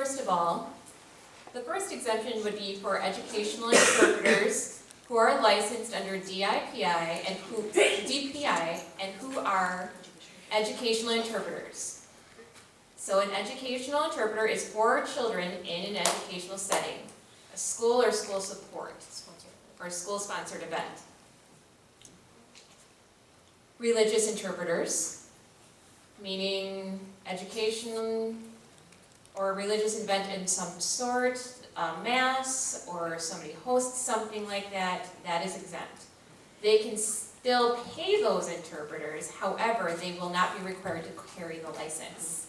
first of all, the first exemption would be for educational interpreters who are licensed under DPI and who are educational interpreters. So an educational interpreter is for children in an educational setting, a school or school support, or a school-sponsored event. Religious interpreters, meaning education or a religious event in some sort, mass, or somebody hosts something like that, that is exempt. They can still pay those interpreters, however, they will not be required to carry the license.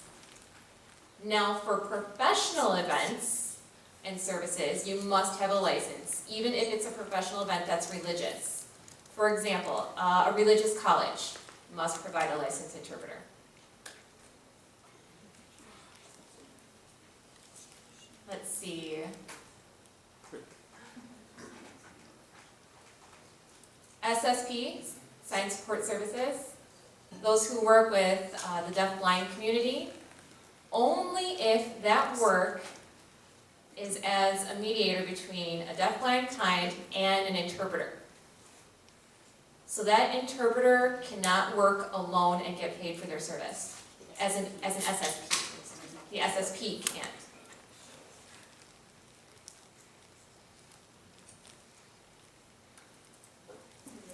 Now, for professional events and services, you must have a license, even if it's a professional event that's religious. For example, a religious college must provide a licensed interpreter. Let's see. SSP, Sign Support Services, those who work with the deaf-blind community, only if that work is as a mediator between a deaf-blind client and an interpreter. So that interpreter cannot work alone and get paid for their service as an SSP. The SSP can't.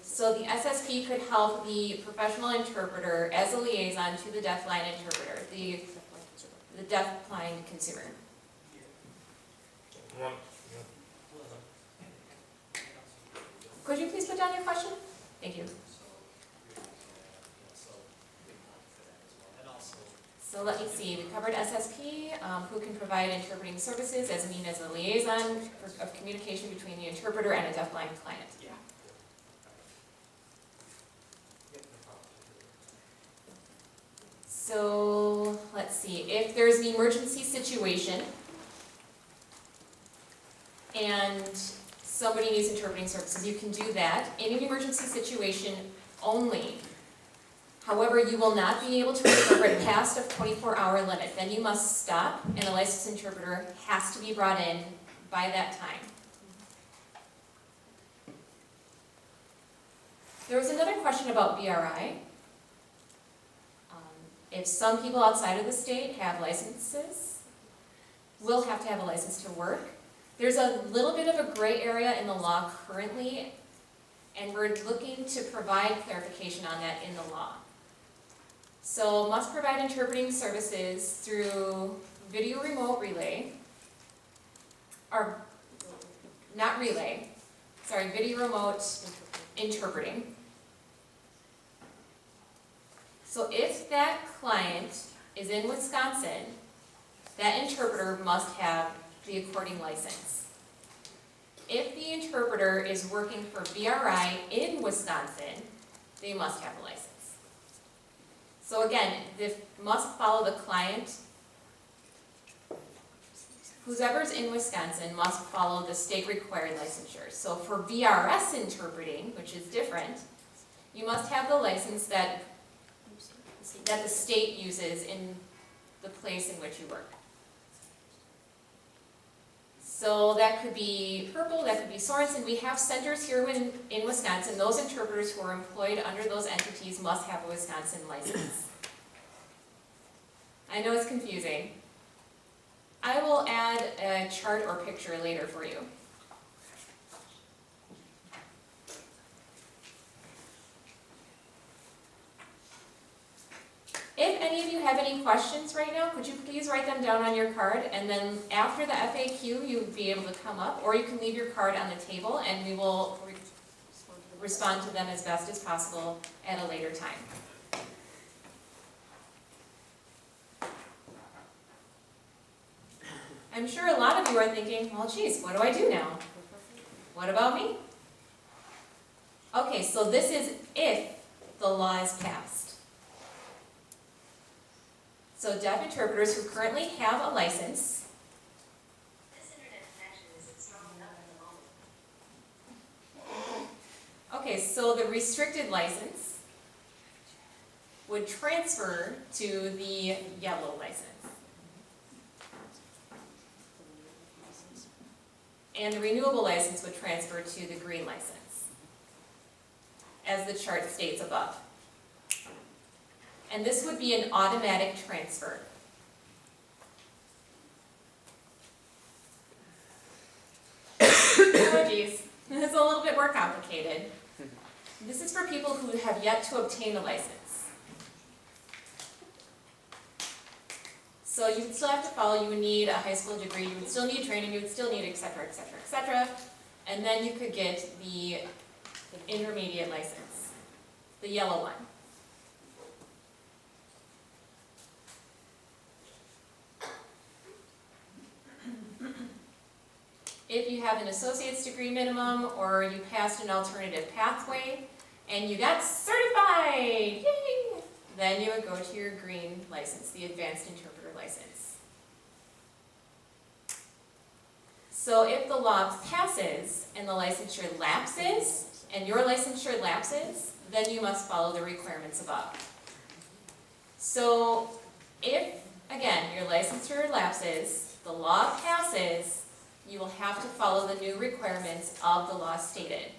So the SSP could help the professional interpreter as a liaison to the deaf-blind interpreter, the deaf-blind consumer. Could you please put down your question? Thank you. So let me see, we covered SSP, who can provide interpreting services as a liaison of communication between the interpreter and a deaf-blind client. So let's see, if there's an emergency situation and somebody needs interpreting services, you can do that in an emergency situation only. However, you will not be able to interpret past a 24-hour limit. Then you must stop, and a licensed interpreter has to be brought in by that time. There was another question about BRI. If some people outside of the state have licenses, will have to have a license to work. There's a little bit of a gray area in the law currently, and we're looking to provide clarification on that in the law. So must provide interpreting services through video remote relay, or not relay, sorry, video remote interpreting. So if that client is in Wisconsin, that interpreter must have the according license. If the interpreter is working for BRI in Wisconsin, they must have a license. So again, they must follow the client. Whoever's in Wisconsin must follow the state required licensure. So for VRS interpreting, which is different, you must have the license that the state uses in the place in which you work. So that could be Purple, that could be Sorensen. We have centers here in Wisconsin. Those interpreters who are employed under those entities must have a Wisconsin license. I know it's confusing. I will add a chart or picture later for you. If any of you have any questions right now, could you please write them down on your card, and then after the FAQ you'll be able to come up, or you can leave your card on the table and we will respond to them as best as possible at a later time. I'm sure a lot of you are thinking, well geez, what do I do now? What about me? Okay, so this is if the law is passed. So deaf interpreters who currently have a license This internet connection is strong enough at the moment. Okay, so the restricted license would transfer to the yellow license. and the renewable license would transfer to the green license, as the chart states above. And this would be an automatic transfer. Oh geez, it's a little bit more complicated. This is for people who have yet to obtain a license. So you would still have to follow, you would need a high school degree, you would still need training, you would still need et cetera, et cetera, et cetera. And then you could get the intermediate license, the yellow one. If you have an associate's degree minimum, or you passed an alternative pathway, and you got certified, yay! Then you would go to your green license, the advanced interpreter license. So if the law passes and the licensure lapses, and your licensure lapses, then you must follow the requirements above. So if, again, your licensure lapses, the law passes, you will have to follow the new requirements of the law stated.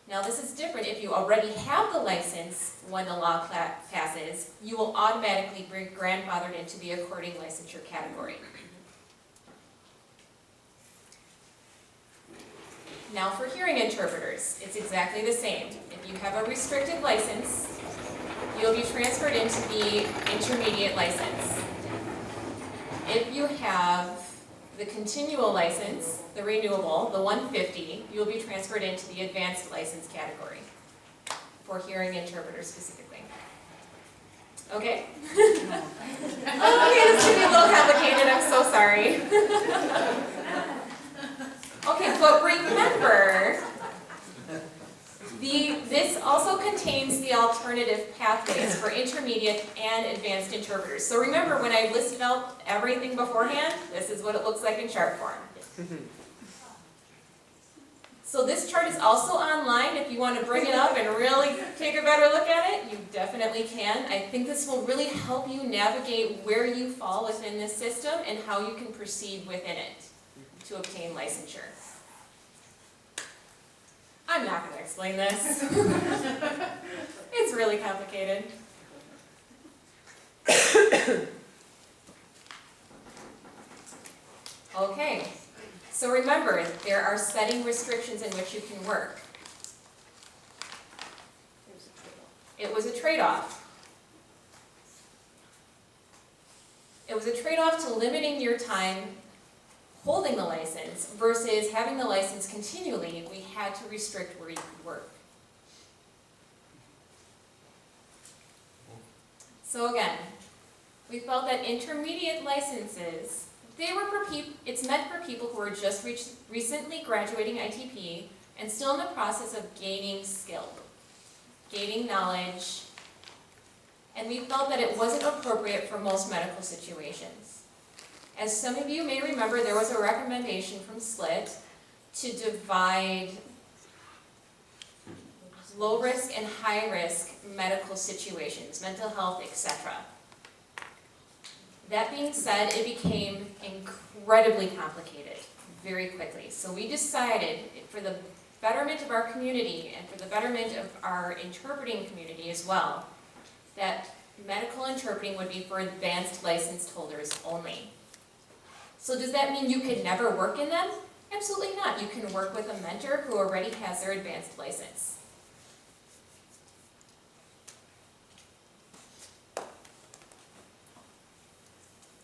Now this is different. If you already have the license when the law passes, you will automatically be grandfathered into the according licensure category. Now for hearing interpreters, it's exactly the same. If you have a restricted license, you'll be transferred into the intermediate license. If you have the continual license, the renewable, the 150, you'll be transferred into the advanced license category for hearing interpreters specifically. Okay? Okay, this should be a little complicated, I'm so sorry. Okay, but remember, this also contains the alternative pathways for intermediate and advanced interpreters. So remember, when I listed out everything beforehand, this is what it looks like in chart form. So this chart is also online. If you want to bring it up and really take a better look at it, you definitely can. I think this will really help you navigate where you fall within this system and how you can proceed within it to obtain licensure. I'm not going to explain this. It's really complicated. Okay, so remember, there are setting restrictions in which you can work. It was a trade-off. It was a trade-off to limiting your time holding the license versus having the license continually. We had to restrict where you could work. So again, we felt that intermediate licenses, it's meant for people who are just recently graduating ITP and still in the process of gaining skill, gaining knowledge, and we felt that it wasn't appropriate for most medical situations. As some of you may remember, there was a recommendation from SLIT to divide low-risk and high-risk medical situations, mental health, etc. That being said, it became incredibly complicated very quickly. So we decided, for the betterment of our community and for the betterment of our interpreting community as well, that medical interpreting would be for advanced licensed holders only. So does that mean you could never work in them? Absolutely not. You can work with a mentor who already has their advanced license.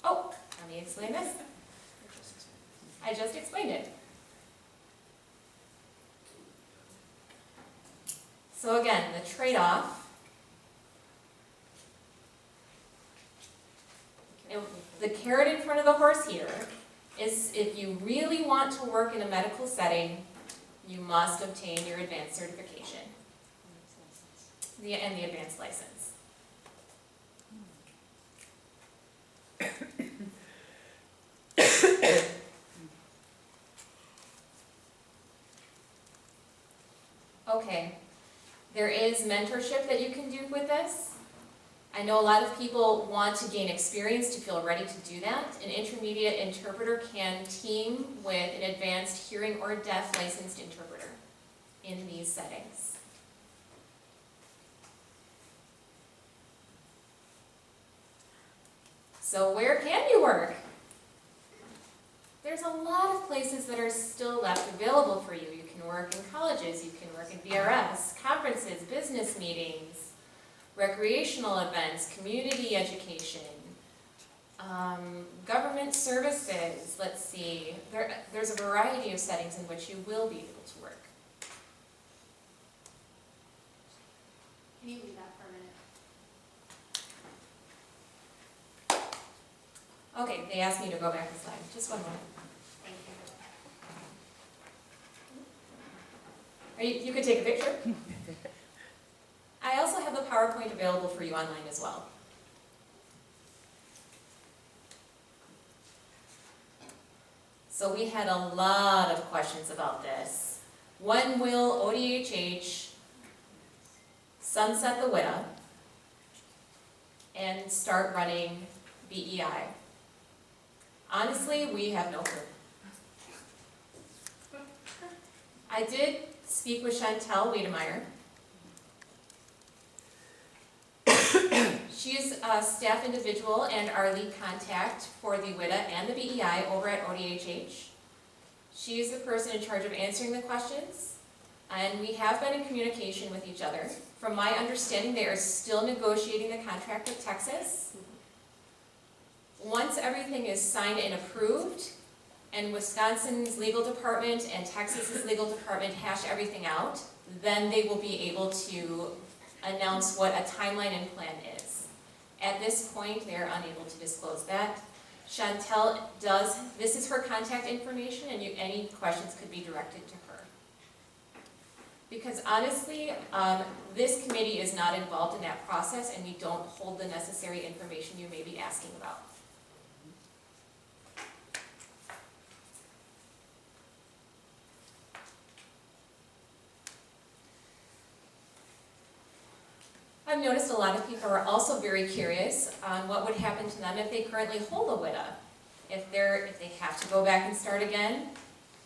Oh, let me explain this. I just explained it. So again, the trade-off, the carrot in front of the horse here is if you really want to work in a medical setting, you must obtain your advanced certification and the advanced license. Okay, there is mentorship that you can do with this. I know a lot of people want to gain experience to feel ready to do that. An intermediate interpreter can team with an advanced hearing or deaf licensed interpreter in these settings. So where can you work? There's a lot of places that are still left available for you. You can work in colleges, you can work in VRS, conferences, business meetings, recreational events, community education, government services. Let's see, there's a variety of settings in which you will be able to work. Can you leave that for a minute? Okay, they asked me to go back a slide. Just one moment. Thank you. You could take a picture. I also have the PowerPoint available for you online as well. So we had a lot of questions about this. When will ODHH sunset the WIDA and start running BEI? Honestly, we have no clue. I did speak with Chantel Wiedemeyer. She is a staff individual and our lead contact for the WIDA and the BEI over at ODHH. She is the person in charge of answering the questions, and we have been in communication with each other. From my understanding, they are still negotiating the contract with Texas. Once everything is signed and approved, and Wisconsin's legal department and Texas's legal department hash everything out, then they will be able to announce what a timeline and plan is. At this point, they are unable to disclose that. Chantel does, this is her contact information, and any questions could be directed to her. Because honestly, this committee is not involved in that process, and we don't hold the necessary information you may be asking about. I've noticed a lot of people are also very curious on what would happen to them if they currently hold a WIDA. If they have to go back and start again,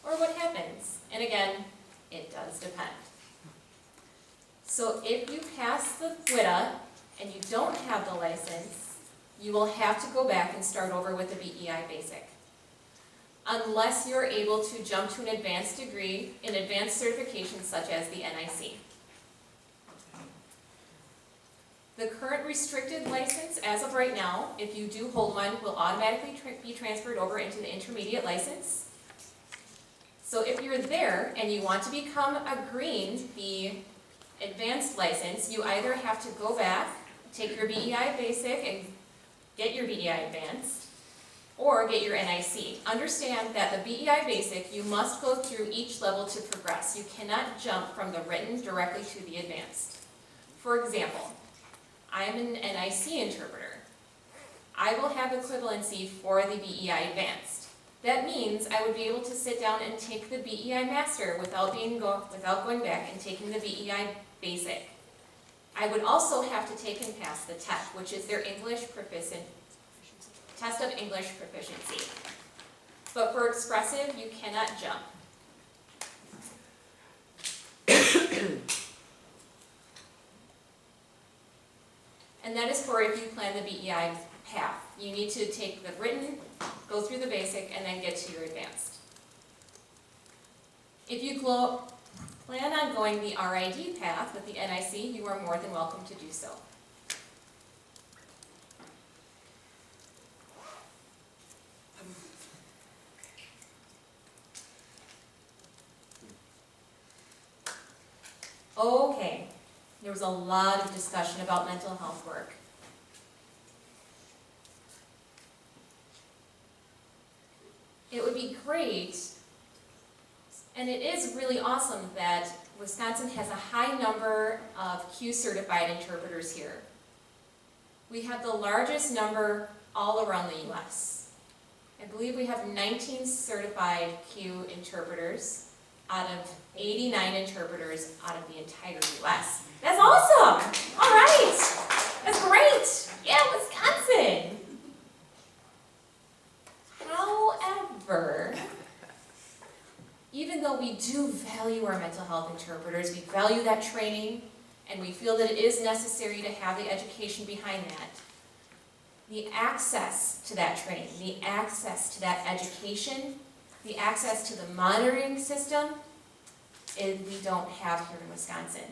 or what happens. And again, it does depend. So if you pass the WIDA and you don't have the license, you will have to go back and start over with the BEI Basic. Unless you're able to jump to an advanced degree in advanced certifications such as the NIC. The current restricted license, as of right now, if you do hold one, will automatically be transferred over into the intermediate license. So if you're there and you want to become a green, the advanced license, you either have to go back, take your BEI Basic and get your BEI Advanced, or get your NIC. Understand that the BEI Basic, you must go through each level to progress. You cannot jump from the written directly to the advanced. For example, I am an NIC interpreter. I will have equivalency for the BEI Advanced. That means I would be able to sit down and take the BEI Master without going back and taking the BEI Basic. I would also have to take and pass the TEP, which is their test of English proficiency. But for expressive, you cannot jump. And that is for if you plan the BEI path. You need to take the written, go through the basic, and then get to your advanced. If you plan on going the RID path with the NIC, you are more than welcome to do so. Okay. There was a lot of discussion about mental health work. It would be great, and it is really awesome that Wisconsin has a high number of Q certified interpreters here. We have the largest number all around the US. I believe we have 19 certified Q interpreters out of 89 interpreters out of the entire US. That's awesome! All right! That's great! Yeah, Wisconsin! However, even though we do value our mental health interpreters, we value that training, and we feel that it is necessary to have the education behind that, the access to that training, the access to that education, the access to the monitoring system, we don't have here in Wisconsin.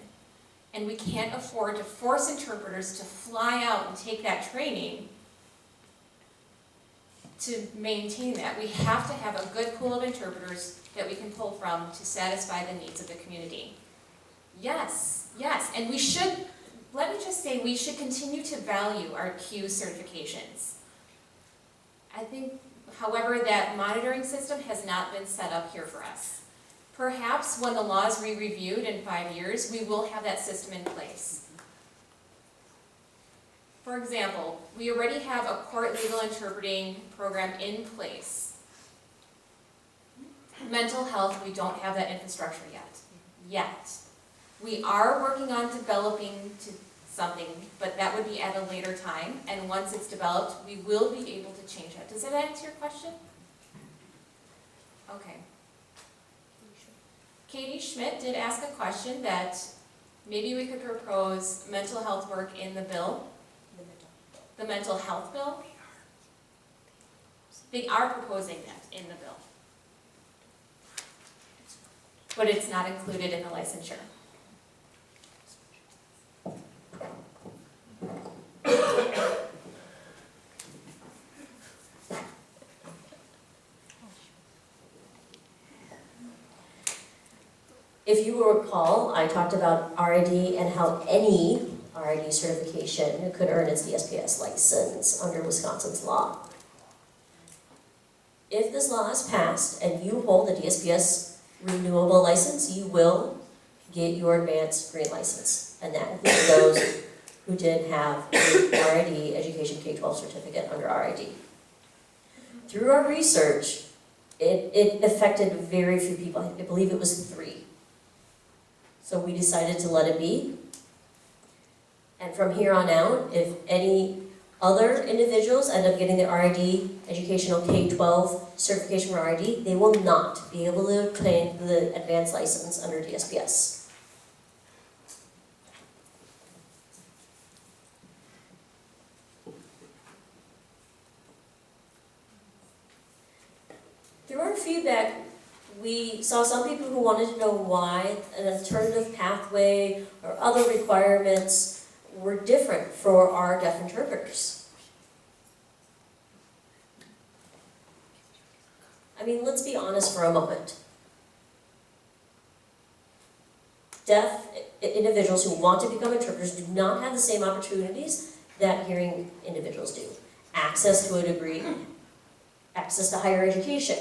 And we can't afford to force interpreters to fly out and take that training to maintain that. We have to have a good pool of interpreters that we can pull from to satisfy the needs of the community. Yes, yes, and we should, let me just say, we should continue to value our Q certifications. I think, however, that monitoring system has not been set up here for us. Perhaps when the law is re-reviewed in 5 years, we will have that system in place. For example, we already have a court legal interpreting program in place. Mental health, we don't have that infrastructure yet. We are working on developing something, but that would be at a later time, and once it's developed, we will be able to change that. Does that answer your question? Okay. Katie Schmidt did ask a question that maybe we could propose mental health work in the bill. The mental health bill? They are proposing that in the bill. But it's not included in the licensure. If you will recall, I talked about RID and how any RID certification could earn its DSPS license under Wisconsin's law. If this law is passed and you hold a DSPS renewable license, you will get your advanced green license. And that includes those who did have a RID education K-12 certificate under RID. Through our research, it affected very few people. I believe it was 3. So we decided to let it be. And from here on out, if any other individuals end up getting the RID educational K-12 certification for RID, they will not be able to obtain the advanced license under DSPS. Through our feedback, we saw some people who wanted to know why an alternative pathway or other requirements were different for our deaf interpreters. I mean, let's be honest for a moment. Deaf individuals who want to become interpreters do not have the same opportunities that hearing individuals do. Access to a degree, access to higher education.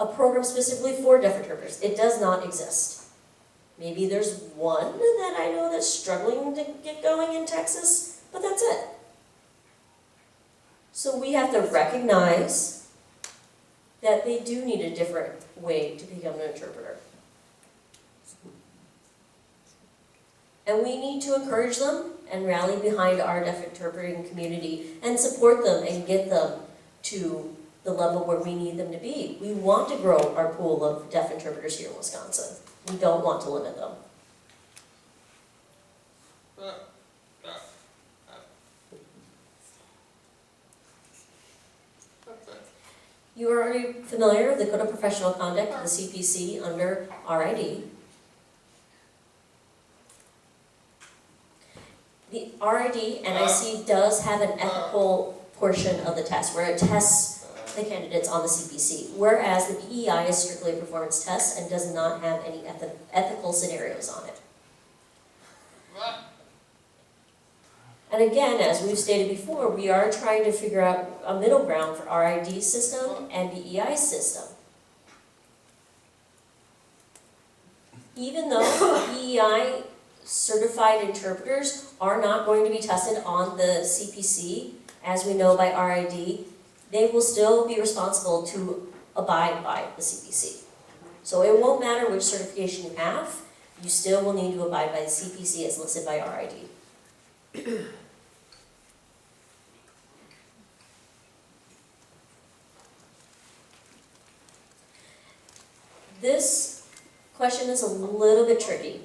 A program specifically for deaf interpreters, it does not exist. Maybe there's one that I know that's struggling to get going in Texas, but that's it. So we have to recognize that they do need a different way to become an interpreter. And we need to encourage them and rally behind our deaf interpreting community and support them and get them to the level where we need them to be. We want to grow our pool of deaf interpreters here in Wisconsin. We don't want to limit them. You are already familiar with the Code of Professional Conduct of the CPC under RID. The RID NIC does have an ethical portion of the test where it tests the candidates on the CPC, whereas the BEI is strictly a performance test and does not have any ethical scenarios on it. And again, as we've stated before, we are trying to figure out a middle ground for RID system and BEI system. Even though BEI certified interpreters are not going to be tested on the CPC, as we know by RID, they will still be responsible to abide by the CPC. So it won't matter which certification you have, you still will need to abide by the CPC as listed by RID. This question is a little bit tricky.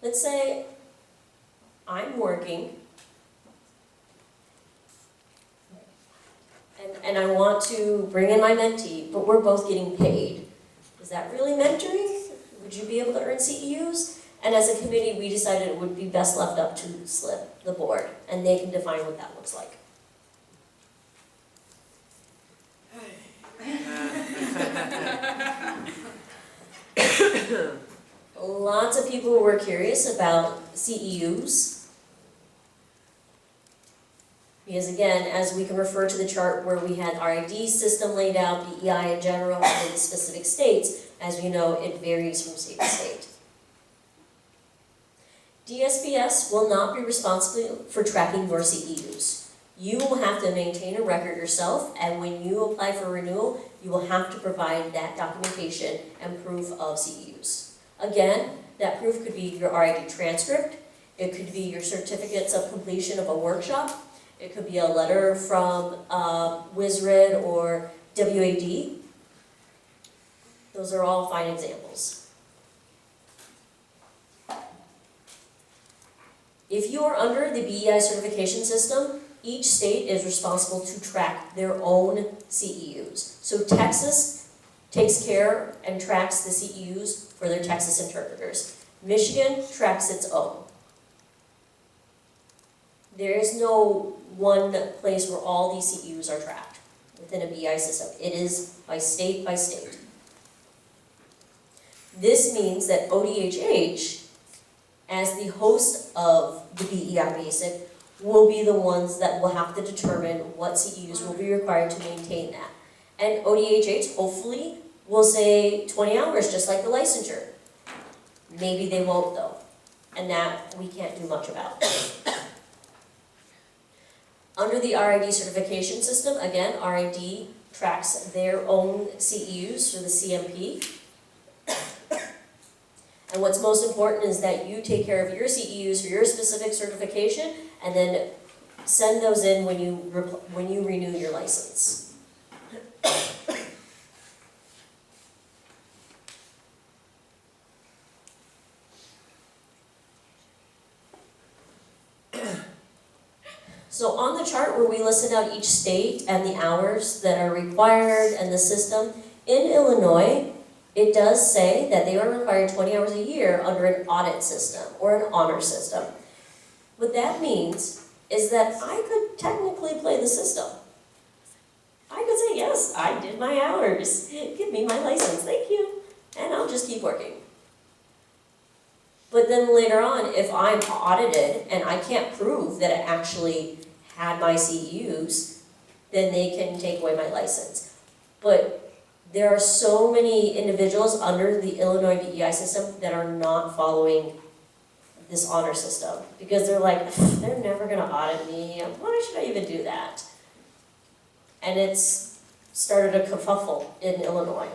Let's say I'm working and I want to bring in my mentee, but we're both getting paid. Is that really mentoring? Would you be able to earn CEUs? And as a committee, we decided it would be best left up to SLIP, the board, and they can define what that looks like. Lots of people were curious about CEUs. Because again, as we can refer to the chart where we had RID system laid out, BEI in general, and in specific states, as we know, it varies from state to state. DSPS will not be responsible for tracking your CEUs. You will have to maintain a record yourself, and when you apply for renewal, you will have to provide that documentation and proof of CEUs. Again, that proof could be your RID transcript, it could be your certificates of completion of a workshop, it could be a letter from WISRID or WAD. Those are all fine examples. If you are under the BEI certification system, each state is responsible to track their own CEUs. So Texas takes care and tracks the CEUs for their Texas interpreters. Michigan tracks its own. There is no one place where all these CEUs are tracked within a BEI system. It is by state by state. This means that ODHH, as the host of the BEI Basic, will be the ones that will have to determine what CEUs will be required to maintain that. And ODHH hopefully will say 20 hours, just like the licensure. Maybe they won't though, and that we can't do much about. Under the RID certification system, again, RID tracks their own CEUs for the CMP. And what's most important is that you take care of your CEUs for your specific certification and then send those in when you renew your license. So on the chart where we listed out each state and the hours that are required and the system, in Illinois, it does say that they are required 20 hours a year under an audit system or an honor system. What that means is that I could technically play the system. I could say, yes, I did my hours. Give me my license, thank you. And I'll just keep working. But then later on, if I'm audited and I can't prove that I actually had my CEUs, then they can take away my license. But there are so many individuals under the Illinois BEI system that are not following this honor system because they're like, they're never gonna audit me. Why should I even do that? And it's started a kerfuffle in Illinois.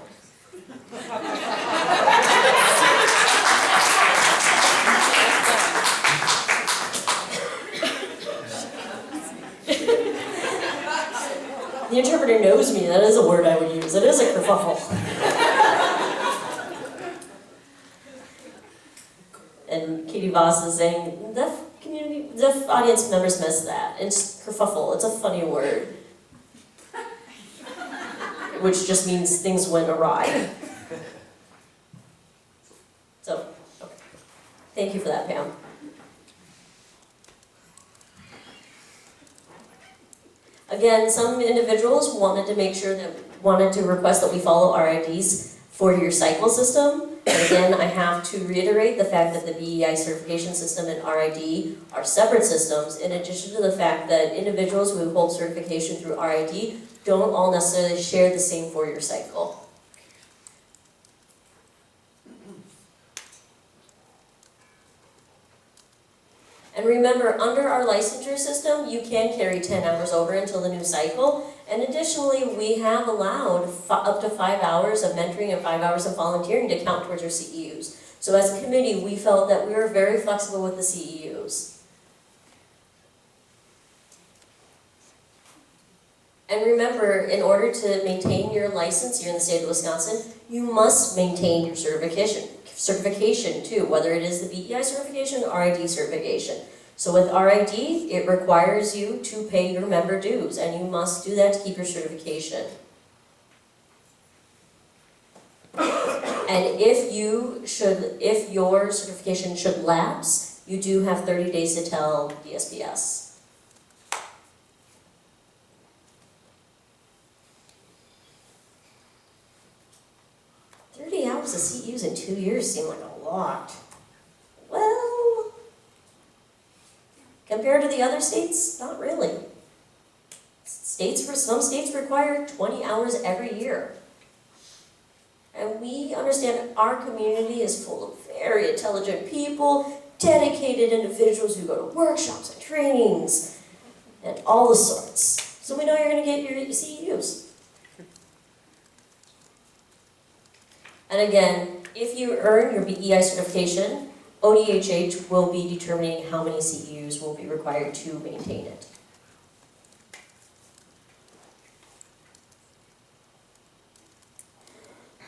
The interpreter knows me, that is a word I would use. It is a kerfuffle. And Katie Voss is saying, deaf audience members miss that. It's kerfuffle, it's a funny word. Which just means things went awry. So, okay. Thank you for that, Pam. Again, some individuals wanted to request that we follow RID's 4-year cycle system. And again, I have to reiterate the fact that the BEI certification system and RID are separate systems, in addition to the fact that individuals who hold certification through RID don't all necessarily share the same 4-year cycle. And remember, under our licensure system, you can carry 10 hours over until the new cycle. And additionally, we have allowed up to 5 hours of mentoring and 5 hours of volunteering to count towards your CEUs. So as a committee, we felt that we were very flexible with the CEUs. And remember, in order to maintain your license here in the state of Wisconsin, you must maintain your certification too, whether it is the BEI certification or RID certification. So with RID, it requires you to pay your member dues, and you must do that to keep your certification. And if your certification should lapse, you do have 30 days to tell DSPS. Hours of CEUs in 2 years seem like a lot. Well, compared to the other states, not really. Some states require 20 hours every year. And we understand our community is full of very intelligent people, dedicated individuals who go to workshops and trainings, and all the sorts. So we know you're going to get your CEUs. And again, if you earn your BEI certification, ODHH will be determining how many CEUs will be required to maintain it.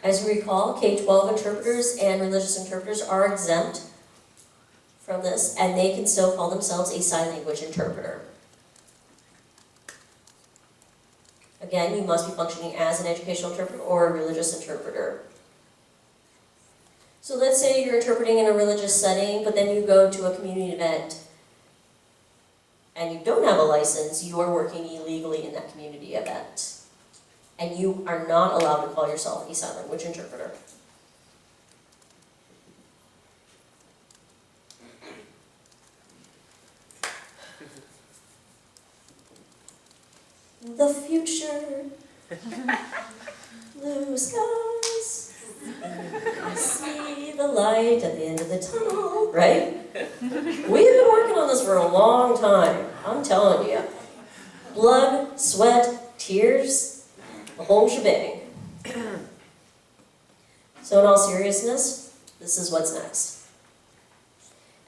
As you recall, K-12 interpreters and religious interpreters are exempt from this, and they can still call themselves a sign language interpreter. Again, you must be functioning as an educational interpreter or a religious interpreter. So let's say you're interpreting in a religious setting, but then you go to a community event and you don't have a license, you are working illegally in that community event. And you are not allowed to call yourself a sign language interpreter. The future, blue skies. I see the light at the end of the tunnel, right? We've been working on this for a long time, I'm telling you. Blood, sweat, tears, the whole shebang. So in all seriousness, this is what's next.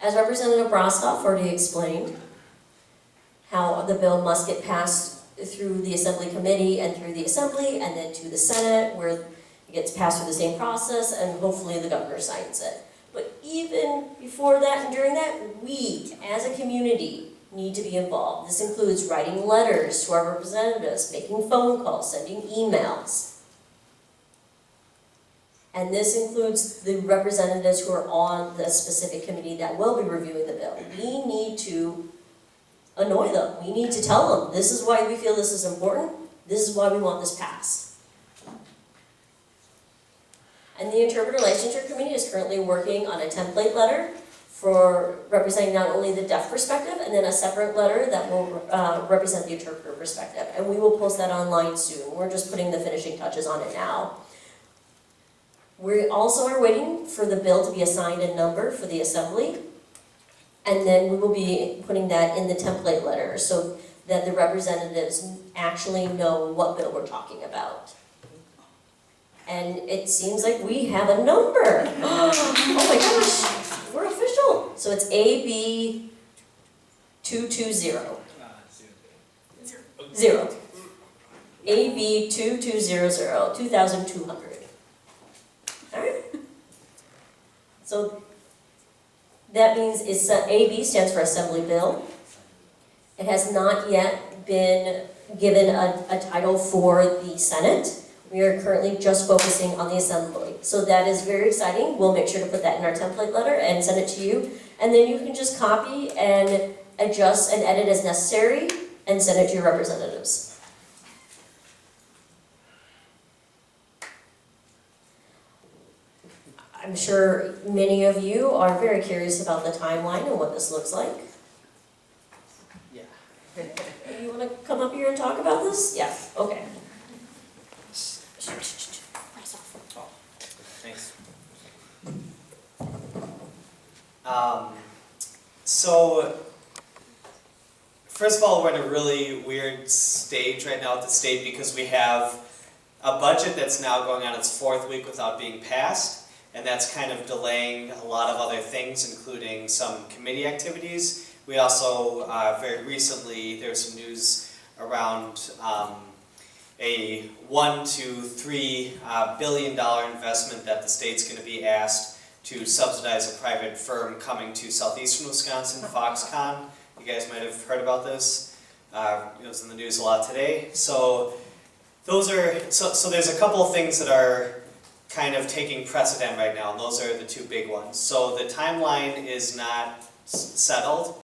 As Representative Brostoff already explained, how the bill must get passed through the Assembly Committee and through the Assembly and then to the Senate, where it gets passed through the same process, and hopefully the governor signs it. But even before that and during that, we, as a community, need to be involved. This includes writing letters to our representatives, making phone calls, sending emails. And this includes the representatives who are on the specific committee that will be reviewing the bill. We need to annoy them. We need to tell them, this is why we feel this is important, this is why we want this passed. And the Interpreter Licensure Committee is currently working on a template letter for representing not only the deaf perspective, and then a separate letter that will represent the interpreter perspective. And we will post that online soon. We're just putting the finishing touches on it now. We also are waiting for the bill to be assigned a number for the Assembly. And then we will be putting that in the template letter so that the representatives actually know what bill we're talking about. And it seems like we have a number. Oh my gosh, we're official. So it's AB 220. Zero. AB 2200, 2200. All right? So that means AB stands for Assembly Bill. It has not yet been given a title for the Senate. We are currently just focusing on the Assembly. So that is very exciting. We'll make sure to put that in our template letter and send it to you. And then you can just copy and adjust and edit as necessary and send it to your representatives. I'm sure many of you are very curious about the timeline and what this looks like. Yeah. You want to come up here and talk about this? Yeah, okay. Oh, thanks. So, first of all, we're in a really weird stage right now at the state because we have a budget that's now going on its 4th week without being passed. and that's kind of delaying a lot of other things, including some committee activities. We also, very recently, there was some news around a $1 to $3 billion investment that the state's going to be asked to subsidize a private firm coming to southeastern Wisconsin, Foxconn. You guys might have heard about this. It was in the news a lot today. So those are so there's a couple of things that are kind of taking precedent right now, and those are the two big ones. So the timeline is not settled.